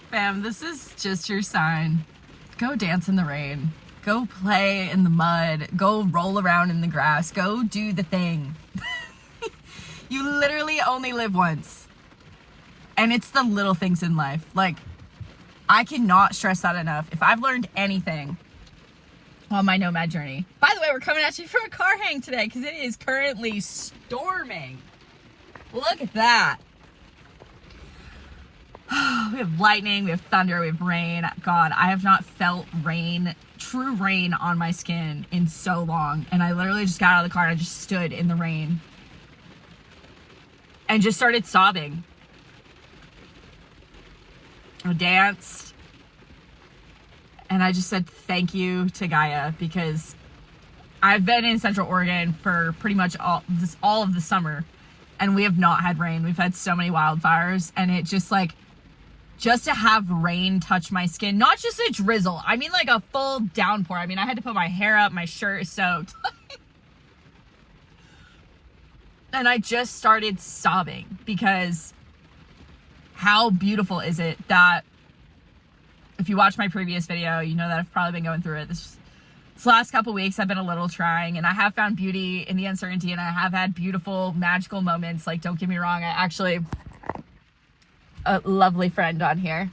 Fam, this is just your sign. Go dance in the rain. Go play in the mud. Go roll around in the grass. Go do the thing. You literally only live once. And it's the little things in life. Like, I cannot stress that enough. If I've learned anything on my nomad journey. By the way, we're coming at you from a car hang today because it is currently storming. Look at that. We have lightning, we have thunder, we have rain. God, I have not felt rain, true rain on my skin in so long. And I literally just got out of the car and I just stood in the rain and just started sobbing. I danced. And I just said thank you to Gaia because I've been in Central Oregon for pretty much all of the summer and we have not had rain. We've had so many wildfires and it just like, just to have rain touch my skin, not just a drizzle. I mean like a full downpour. I mean, I had to put my hair up, my shirt is soaked. And I just started sobbing because how beautiful is it that if you watch my previous video, you know that I've probably been going through it. This last couple weeks, I've been a little trying and I have found beauty in the uncertainty and I have had beautiful, magical moments. Like, don't get me wrong. I actually, a lovely friend on here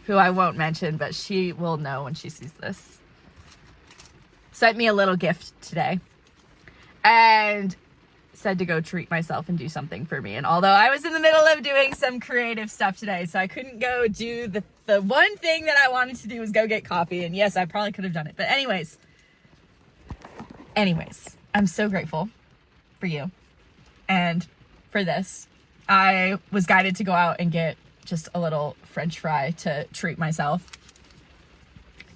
who I won't mention, but she will know when she sees this, sent me a little gift today and said to go treat myself and do something for me. And although I was in the middle of doing some creative stuff today, so I couldn't go do the one thing that I wanted to do was go get coffee. And yes, I probably could have done it. But anyways, I'm so grateful for you and for this. I was guided to go out and get just a little French fry to treat myself.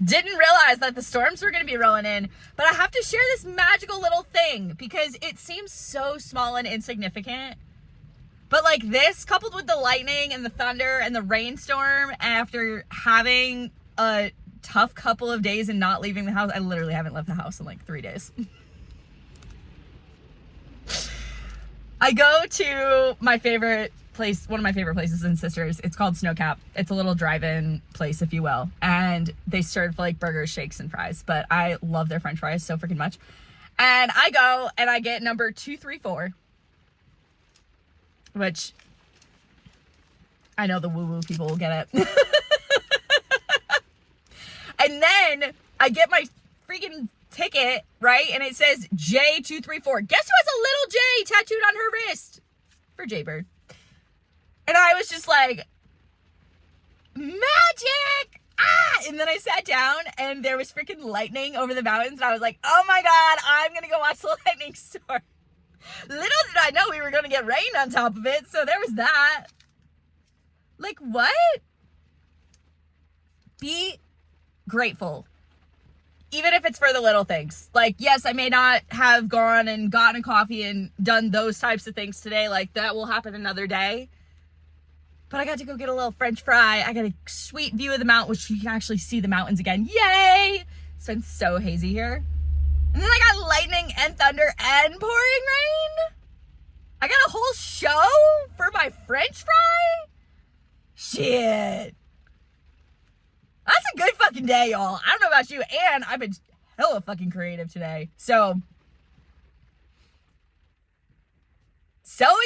Didn't realize that the storms were going to be rolling in, but I have to share this magical little thing because it seems so small and insignificant. But like this, coupled with the lightning and the thunder and the rainstorm, after having a tough couple of days and not leaving the house, I literally haven't left the house in like 3 days. I go to my favorite place, one of my favorite places in Sisters. It's called Snowcap. It's a little drive-in place, if you will. And they serve like burgers, shakes, and fries. But I love their French fries so freaking much. And I go and I get number 234. Which I know the woo-woo people will get it. And then I get my freaking ticket, right? And it says J234. Guess who has a little J tattooed on her wrist? For Jaybird. And I was just like, magic! Ah! And then I sat down and there was freaking lightning over the mountains. And I was like, oh my God, I'm going to go watch the lightning storm. Little did I know we were going to get rain on top of it. So there was that. Like, what? Be grateful. Even if it's for the little things. Like, yes, I may not have gone and gotten a coffee and done those types of things today. Like, that will happen another day. But I got to go get a little French fry. I got a sweet view of the mountain, which you can actually see the mountains again. Yay! It's been so hazy here. And then I got lightning and thunder and pouring rain. I got a whole show for my French fry. Shit. That's a good fucking day, y'all. I don't know about you, and I've been hella fucking creative today. So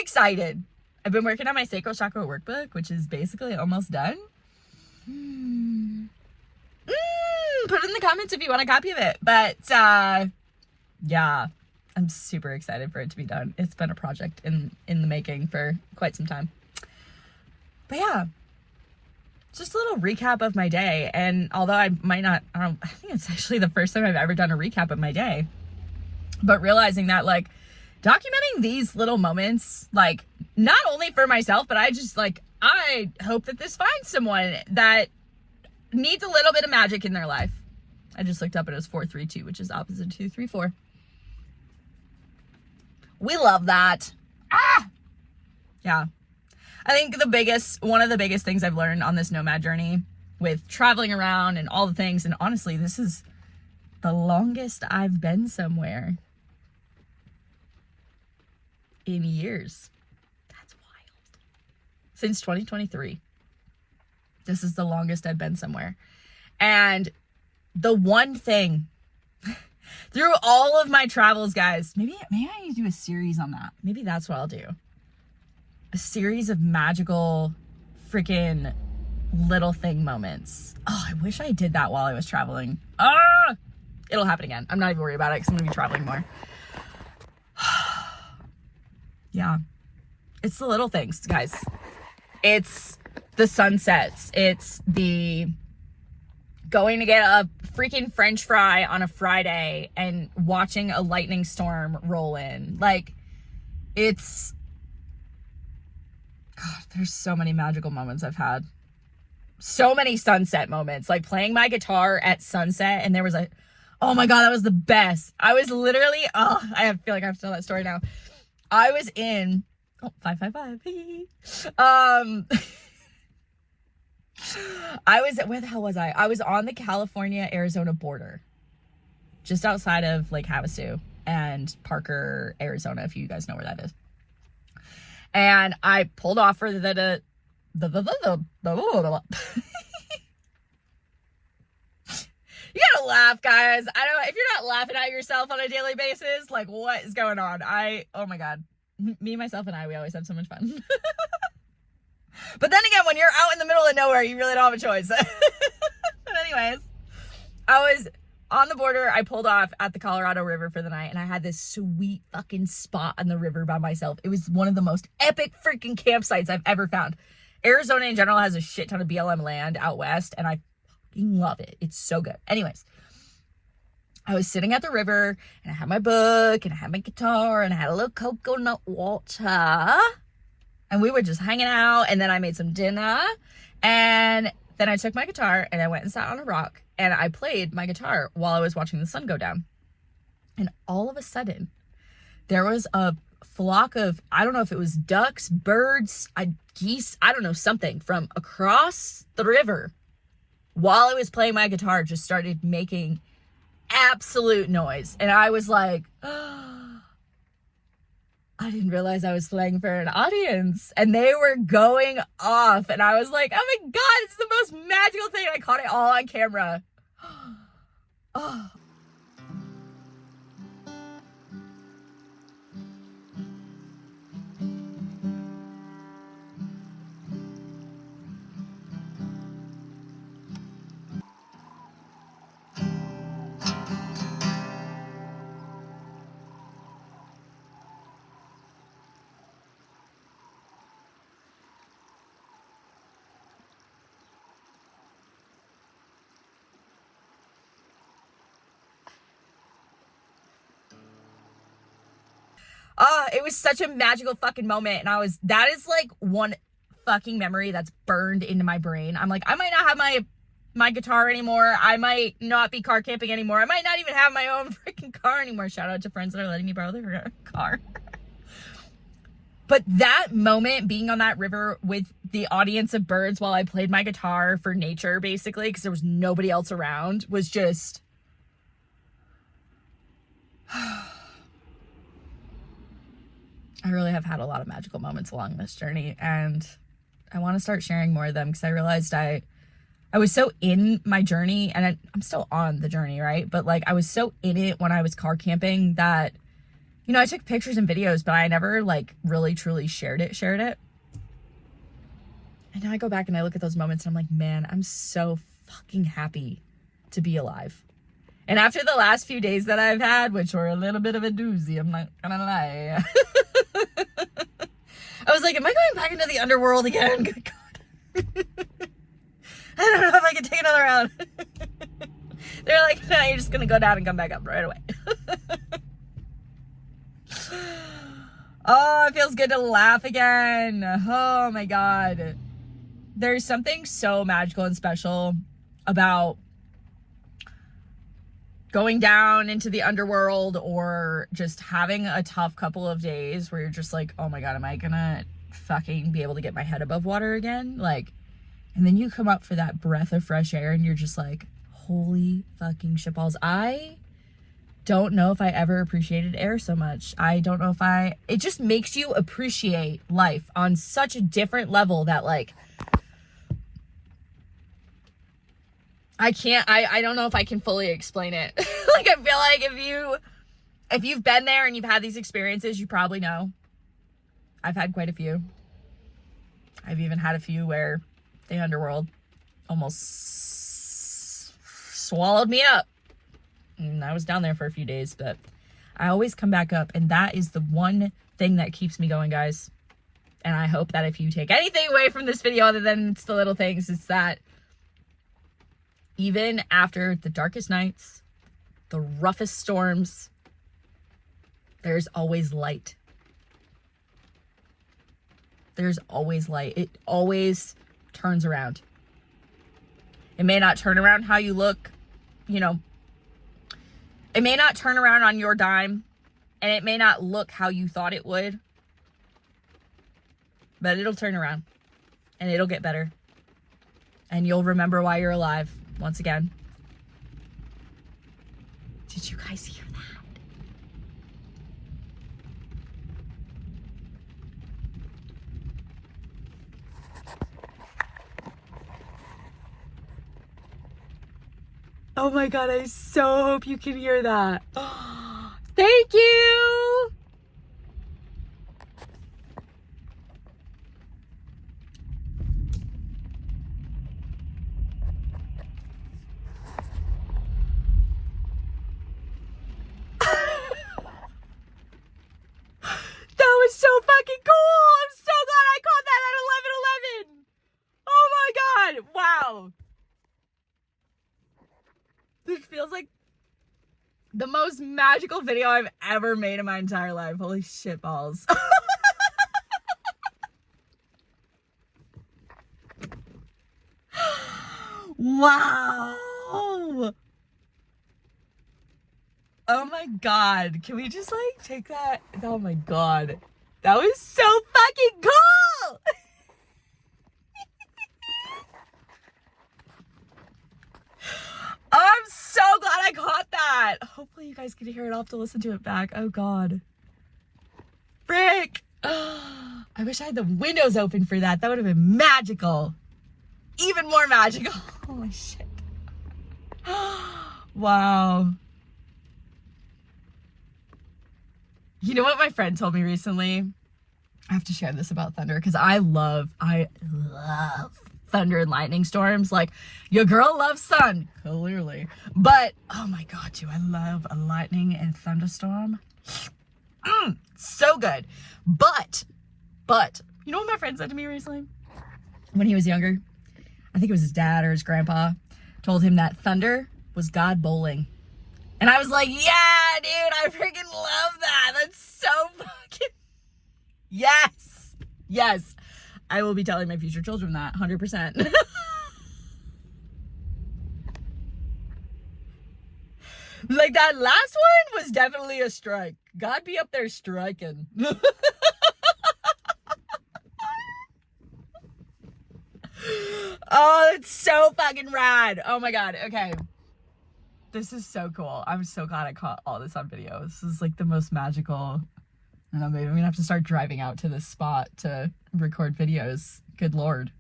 excited. I've been working on my sacral chakra workbook, which is basically almost done. Put it in the comments if you want a copy of it. But yeah, I'm super excited for it to be done. It's been a project in the making for quite some time. But yeah, just a little recap of my day. And although I might not, I think it's actually the first time I've ever done a recap of my day. But realizing that like documenting these little moments, like not only for myself, but I hope that this finds someone that needs a little bit of magic in their life. I just looked up and it was 432, which is opposite 234. We love that. Yeah. I think one of the biggest things I've learned on this nomad journey with traveling around and all the things, and honestly, this is the longest I've been somewhere in years. That's wild. Since 2023. This is the longest I've been somewhere. And the one thing through all of my travels, guys, maybe I need to do a series on that. Maybe that's what I'll do. A series of magical freaking little thing moments. Oh, I wish I did that while I was traveling. It'll happen again. I'm not even worried about it because I'm gonna be traveling more. Yeah. It's the little things, guys. It's the sunsets. It's the going to get a freaking French fry on a Friday and watching a lightning storm roll in. Like, it's, God, there's so many magical moments I've had. So many sunset moments, like playing my guitar at sunset, and there was oh my God, that was the best. I was literally, I feel like I have to tell that story now. I was in, 555. Where the hell was I? I was on the California-Arizona border, just outside of Lake Havasu and Parker, Arizona, if you guys know where that is. And I pulled off for the you gotta laugh, guys. I don't know if you're not laughing at yourself on a daily basis, like, what is going on? Oh my God. Me, myself, and I, we always have so much fun. But then again, when you're out in the middle of nowhere, you really don't have a choice. But anyways, I was on the border. I pulled off at the Colorado River for the night, and I had this sweet fucking spot on the river by myself. It was one of the most epic freaking campsites I've ever found. Arizona in general has a shit ton of BLM land out west, and I fucking love it. It's so good. Anyways, I was sitting at the river, and I had my book, and I had my guitar, and I had a little coconut water, and we were just hanging out, and then I made some dinner, and then I took my guitar, and I went and sat on a rock, and I played my guitar while I was watching the sun go down. And all of a sudden, there was a flock of, I don't know if it was ducks, birds, geese, I don't know, something from across the river, while I was playing my guitar, just started making absolute noise. And I was like, I didn't realize I was playing for an audience, and they were going off, and I was like, oh my God, it's the most magical thing. I caught it all on camera. Oh. It was such a magical fucking moment. And that is like one fucking memory that's burned into my brain. I'm like, I might not have my guitar anymore. I might not be car camping anymore. I might not even have my own freaking car anymore. Shout out to friends that are letting me borrow their car. But that moment, being on that river with the audience of birds while I played my guitar for nature, basically, because there was nobody else around, was just... I really have had a lot of magical moments along this journey, and I want to start sharing more of them, because I realized I was so in my journey, and I'm still on the journey, right? But like, I was so in it when I was car camping that, you know, I took pictures and videos, but I never like really truly shared it. And now I go back and I look at those moments, and I'm like, man, I'm so fucking happy to be alive. And after the last few days that I've had, which were a little bit of a doozy, I'm not gonna lie. I was like, am I going back into the underworld again? Good God. I don't know if I can take another round. They're like, no, you're just gonna go down and come back up right away. Oh, it feels good to laugh again. Oh my God. There's something so magical and special about going down into the underworld, or just having a tough couple of days where you're just like, oh my God, am I gonna fucking be able to get my head above water again? Like, and then you come up for that breath of fresh air, and you're just like, holy fucking shitballs. I don't know if I ever appreciated air so much. I don't know if it just makes you appreciate life on such a different level that, like, I don't know if I can fully explain it. Like, I feel like if you've been there and you've had these experiences, you probably know. I've had quite a few. I've even had a few where the underworld almost swallowed me up. And I was down there for a few days, but I always come back up. And that is the one thing that keeps me going, guys. And I hope that if you take anything away from this video other than it's the little things, it's that even after the darkest nights, the roughest storms, there's always light. There's always light. It always turns around. It may not turn around how you look, you know. It may not turn around on your dime, and it may not look how you thought it would, but it'll turn around, and it'll get better, and you'll remember why you're alive once again. Did you guys hear that? Oh my God, I so hope you can hear that. Thank you. That was so fucking cool. I'm so glad I caught that at 11:11. Oh my God. Wow. This feels like the most magical video I've ever made in my entire life. Holy shit balls. Wow. Oh my God. Can we just like take that? Oh my God. That was so fucking cool. I'm so glad I caught that. Hopefully you guys can hear it. I'll have to listen to it back. Oh God. Frick. I wish I had the windows open for that. That would have been magical. Even more magical. Holy shit. Wow. You know what my friend told me recently? I have to share this about thunder because I love thunder and lightning storms. Like, your girl loves sun, clearly. But, oh my God, do I love a lightning and thunderstorm. So good. But, you know what my friend said to me recently? When he was younger, I think it was his dad or his grandpa, told him that thunder was God bowling. And I was like, yeah, dude, I freaking love that. That's so fucking... Yes. Yes. I will be telling my future children that, 100%. Like, that last one was definitely a strike. God be up there striking. Oh, it's so fucking rad. Oh my God. Okay. This is so cool. I'm so glad I caught all this on video. This is like the most magical. I don't know, maybe I'm gonna have to start driving out to this spot to record videos. Good Lord.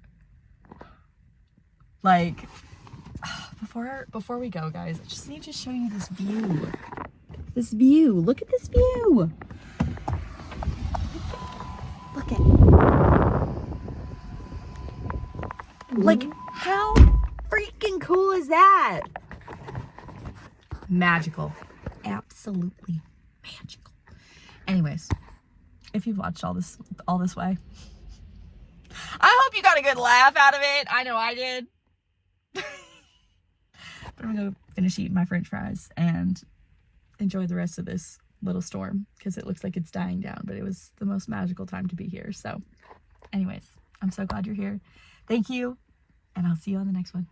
Like, before we go, guys, I just need to show you this view. This view. Look at this view. Look at it. Like, how freaking cool is that? Magical. Absolutely magical. Anyways, if you've watched all this way, I hope you got a good laugh out of it. I know I did. But I'm gonna go finish eating my french fries and enjoy the rest of this little storm because it looks like it's dying down, but it was the most magical time to be here. So anyways, I'm so glad you're here. Thank you, and I'll see you on the next one.